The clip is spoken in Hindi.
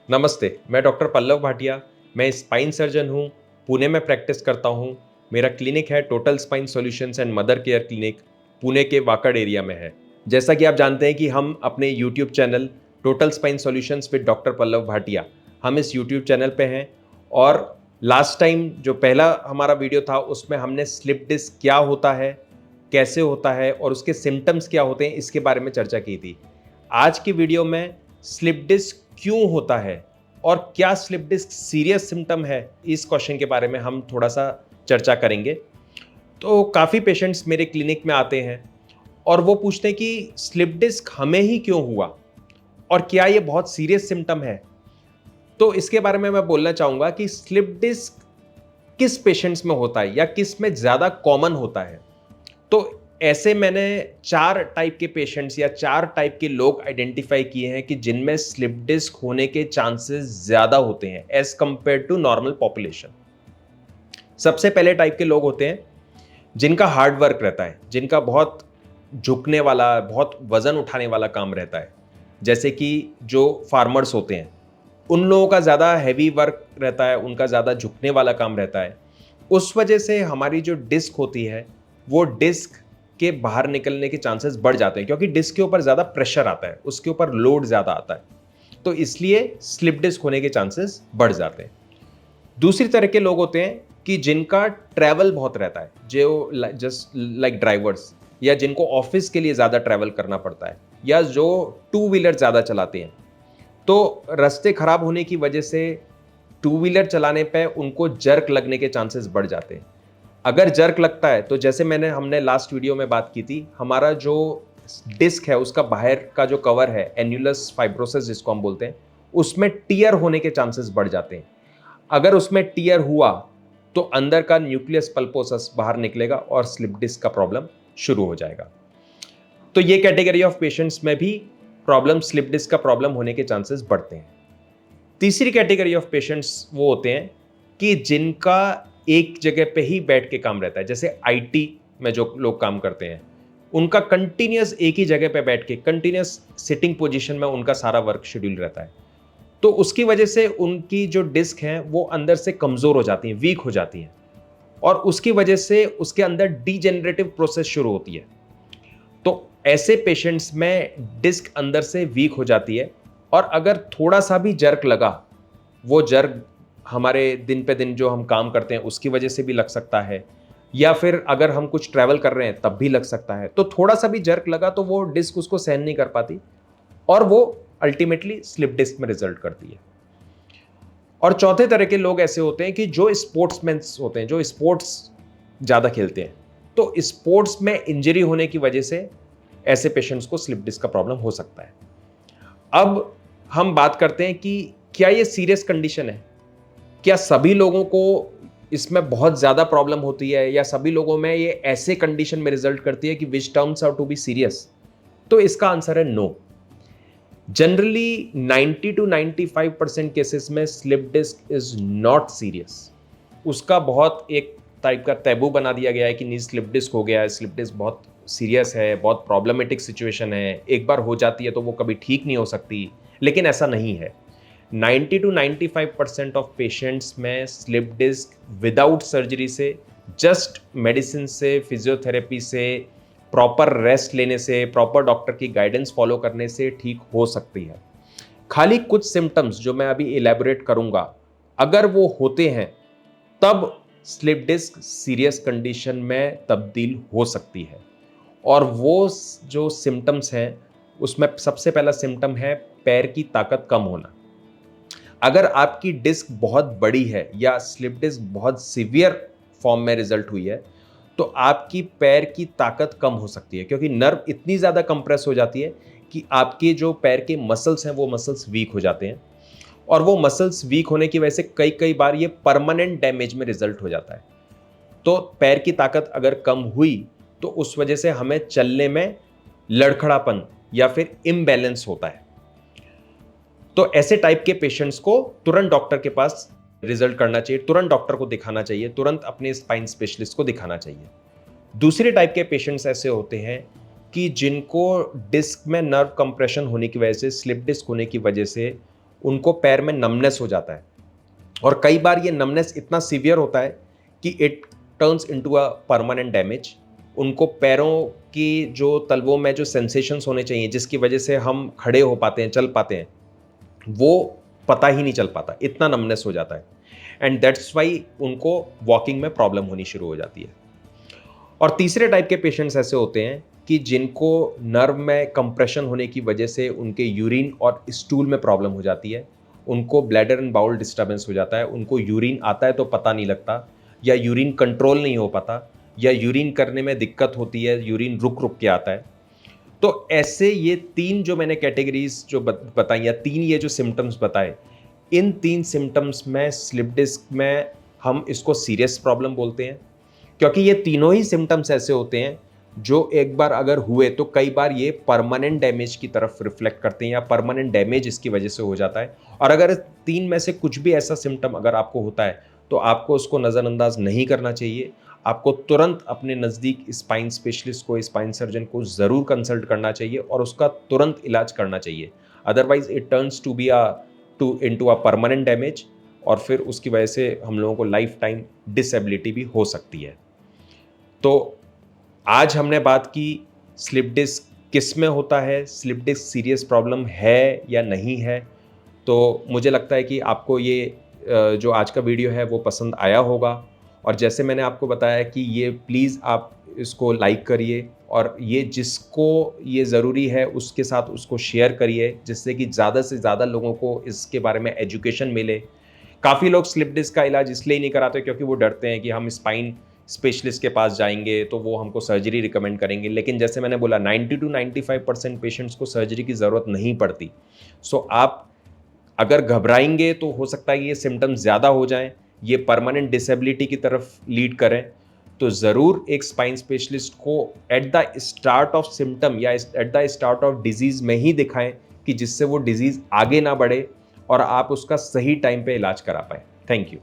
नमस्ते, मैं डॉक्टर पल्लव भाटिया। मैं स्पाइन सर्जन हूँ, पुणे में प्रैक्टिस करता हूँ। मेरा क्लिनिक है total Spine solutions and mother care clinic, Pune के वाकड़ एरिया में है। जैसा कि आप जानते हैं कि हम अपने YouTube channel Total Spine Solutions with doctor Pallav Bhatia, हम इस यूट्यूब चैनल पे हैं। और लास्ट टाइम जो पहला हमारा वीडियो था उसमें हमने स्लिप डिस्क क्या होता है, कैसे होता है और उसके सिम्टम्स क्या होते हैं, इसके बारे में चर्चा की थी। आज की वीडियो में स्लिप डिस्क क्यों होता है और क्या स्लिप डिस्क सीरियस सिम्टम है, इस क्वेश्चन के बारे में हम थोड़ा सा चर्चा करेंगे। तो काफ़ी पेशेंट्स मेरे क्लिनिक में आते हैं और वो पूछते हैं कि स्लिप डिस्क हमें ही क्यों हुआ और क्या ये बहुत सीरियस सिम्टम है। तो इसके बारे में मैं बोलना चाहूँगा कि स्लिप डिस्क किस पेशेंट्स में होता है या किस में ज़्यादा कॉमन होता है। तो ऐसे मैंने 4 टाइप के पेशेंट्स या 4 टाइप के लोग आइडेंटिफाई किए हैं कि जिनमें स्लिप डिस्क होने के चांसेस ज़्यादा होते हैं as compared to normal population. सबसे पहले टाइप के लोग होते हैं जिनका हार्ड वर्क रहता है, जिनका बहुत झुकने वाला, बहुत वज़न उठाने वाला काम रहता है। जैसे कि जो फार्मर्स होते हैं, उन लोगों का ज़्यादा हैवी वर्क रहता है, उनका ज़्यादा झुकने वाला काम रहता है। उस वजह से हमारी जो डिस्क होती है, वो डिस्क के बाहर निकलने के चांसेस बढ़ जाते हैं, क्योंकि डिस्क के ऊपर ज़्यादा प्रेशर आता है, उसके ऊपर लोड ज़्यादा आता है। तो इसलिए स्लिप डिस्क होने के चांसेस बढ़ जाते हैं। दूसरी तरह के लोग होते हैं कि जिनका ट्रैवल बहुत रहता है, जो जस्ट लाइक ड्राइवर्स, या जिनको ऑफिस के लिए ज़्यादा ट्रैवल करना पड़ता है, या जो टू व्हीलर ज़्यादा चलाते हैं। तो रास्ते खराब होने की वजह से टू व्हीलर चलाने पे उनको जर्क लगने के चांसेस बढ़ जाते हैं। अगर जर्क लगता है तो जैसे हमने लास्ट वीडियो में बात की थी, हमारा जो डिस्क है उसका बाहर का जो कवर है, एन्युलस फाइब्रोसिस जिसको हम बोलते हैं, उसमें टियर होने के चांसेस बढ़ जाते हैं। अगर उसमें टियर हुआ तो अंदर का न्यूक्लियस पल्पोसस बाहर निकलेगा और स्लिप डिस्क का प्रॉब्लम शुरू हो जाएगा। तो ये कैटेगरी ऑफ पेशेंट्स में भी प्रॉब्लम, स्लिप डिस्क का प्रॉब्लम होने के चांसेस बढ़ते हैं। तीसरी कैटेगरी ऑफ पेशेंट्स वो होते हैं कि जिनका एक जगह पे ही बैठ के काम रहता है। जैसे आईटी में जो लोग काम करते हैं, उनका कंटिन्यूस एक ही जगह पे बैठ के कंटिन्यूस सिटिंग पोजीशन में उनका सारा वर्क शेड्यूल रहता है। तो उसकी वजह से उनकी जो डिस्क है वो अंदर से कमज़ोर हो जाती हैं, वीक हो जाती हैं, और उसकी वजह से उसके अंदर डीजेनरेटिव प्रोसेस शुरू होती है। तो ऐसे पेशेंट्स में डिस्क अंदर से वीक हो जाती है, और अगर थोड़ा सा भी जर्क लगा, वो जर्क हमारे दिन पे दिन जो हम काम करते हैं उसकी वजह से भी लग सकता है, या फिर अगर हम कुछ ट्रैवल कर रहे हैं तब भी लग सकता है। तो थोड़ा सा भी जर्क लगा तो वो डिस्क उसको सहन नहीं कर पाती और वो अल्टीमेटली स्लिप डिस्क में रिजल्ट करती है। और चौथे तरह के लोग ऐसे होते हैं कि जो स्पोर्ट्समैन होते हैं, जो स्पोर्ट्स ज़्यादा खेलते हैं। तो स्पोर्ट्स में इंजरी होने की वजह से ऐसे पेशेंट्स को स्लिप डिस्क का प्रॉब्लम हो सकता है। अब हम बात करते हैं कि क्या ये सीरियस कंडीशन है? क्या सभी लोगों को इसमें बहुत ज़्यादा प्रॉब्लम होती है, या सभी लोगों में ये ऐसे कंडीशन में रिजल्ट करती है कि which turns out to be serious? तो इसका आंसर है नो। जनरली 90 to 95% केसेस में slip disc is not serious. उसका बहुत एक टाइप का टैबू बना दिया गया है कि नहीं, स्लिप डिस्क हो गया है, स्लिप डिस्क बहुत सीरियस है, बहुत प्रॉब्लमेटिक सिचुएशन है, एक बार हो जाती है तो वो कभी ठीक नहीं हो सकती। लेकिन ऐसा नहीं है। 90 to 95% ऑफ पेशेंट्स में स्लिप डिस्क विदाउट सर्जरी से, जस्ट मेडिसिन से, फिजियोथेरेपी से, प्रॉपर रेस्ट लेने से, प्रॉपर डॉक्टर की गाइडेंस फॉलो करने से ठीक हो सकती है। खाली कुछ सिम्टम्स जो मैं अभी इलेबोरेट करूंगा, अगर वो होते हैं तब स्लिप डिस्क सीरियस कंडीशन में तब्दील हो सकती है। और वो जो सिम्टम्स हैं उसमें सबसे पहला सिम्टम है पैर की ताकत कम होना। अगर आपकी डिस्क बहुत बड़ी है या स्लिप डिस्क बहुत सीवियर फॉर्म में रिजल्ट हुई है, तो आपकी पैर की ताकत कम हो सकती है, क्योंकि नर्व इतनी ज़्यादा कंप्रेस हो जाती है कि आपके जो पैर के मसल्स हैं वो मसल्स वीक हो जाते हैं, और वो मसल्स वीक होने की वजह से कई कई बार ये परमानेंट डैमेज में रिजल्ट हो जाता है। तो पैर की ताकत अगर कम हुई तो उस वजह से हमें चलने में लड़खड़ापन या फिर इम्बैलेंस होता है। तो ऐसे टाइप के पेशेंट्स को तुरंत डॉक्टर के पास रिजल्ट करना चाहिए, तुरंत डॉक्टर को दिखाना चाहिए, तुरंत अपने स्पाइन स्पेशलिस्ट को दिखाना चाहिए। दूसरे टाइप के पेशेंट्स ऐसे होते हैं कि जिनको डिस्क में नर्व कंप्रेशन होने की वजह से, स्लिप डिस्क होने की वजह से उनको पैर में नमनेस हो जाता है और कई बार ये नमनेस इतना सीवियर होता है कि it turns into a permanent damage. उनको पैरों की जो तलवों में जो सेंसेशंस होने चाहिए जिसकी वजह से हम खड़े हो पाते हैं, चल पाते हैं, वो पता ही नहीं चल पाता, इतना नमनेस हो जाता है। एंड दैट्स वाई उनको वॉकिंग में प्रॉब्लम होनी शुरू हो जाती है। और तीसरे टाइप के पेशेंट्स ऐसे होते हैं कि जिनको नर्व में कंप्रेशन होने की वजह से उनके यूरिन और स्टूल में प्रॉब्लम हो जाती है। उनको ब्लैडर एंड बाउल डिस्टर्बेंस हो जाता है, उनको यूरिन आता है तो पता नहीं लगता, या यूरिन कंट्रोल नहीं हो पाता, या यूरिन करने में दिक्कत होती है, यूरिन रुक रुक के आता है। तो ऐसे ये 3 जो मैंने कैटेगरीज जो बताई, या 3 ये जो सिम्टम्स बताए, इन 3 सिम्टम्स में स्लिप डिस्क में हम इसको सीरियस प्रॉब्लम बोलते हैं, क्योंकि ये तीनों ही सिम्टम्स ऐसे होते हैं जो एक बार अगर हुए तो कई बार ये परमानेंट डैमेज की तरफ रिफ्लेक्ट करते हैं, या परमानेंट डैमेज इसकी वजह से हो जाता है। और अगर 3 में से कुछ भी ऐसा सिम्टम अगर आपको होता है तो आपको उसको नज़रअंदाज नहीं करना चाहिए। आपको तुरंत अपने नज़दीक स्पाइन स्पेशलिस्ट को, स्पाइन सर्जन को ज़रूर कंसल्ट करना चाहिए और उसका तुरंत इलाज करना चाहिए। Otherwise it turns to be into a permanent damage, और फिर उसकी वजह से हम लोगों को लाइफ टाइम डिसेबिलिटी भी हो सकती है। तो आज हमने बात की स्लिप डिस्क किस में होता है, स्लिप डिस्क सीरियस प्रॉब्लम है या नहीं है। तो मुझे लगता है कि आपको ये जो आज का वीडियो है वो पसंद आया होगा। और जैसे मैंने आपको बताया कि ये प्लीज़ आप इसको लाइक करिए, और ये जिसको ये ज़रूरी है उसके साथ उसको शेयर करिए, जिससे कि ज़्यादा से ज़्यादा लोगों को इसके बारे में एजुकेशन मिले। काफ़ी लोग स्लिप डिस्क का इलाज इसलिए नहीं कराते क्योंकि वो डरते हैं कि हम स्पाइन स्पेशलिस्ट के पास जाएंगे तो वो हमको सर्जरी रिकमेंड करेंगे, लेकिन जैसे मैंने बोला 90 to 95% पेशेंट्स को सर्जरी की ज़रूरत नहीं पड़ती। सो आप अगर घबराएंगे तो हो सकता है कि ये सिम्टम्स ज़्यादा हो जाएं, ये परमानेंट डिसेबिलिटी की तरफ लीड करें। तो ज़रूर एक स्पाइन स्पेशलिस्ट को at the start of symptom या at the start of disease में ही दिखाएं, कि जिससे वो डिजीज़ आगे ना बढ़े और आप उसका सही टाइम पे इलाज करा पाएँ। Thank you.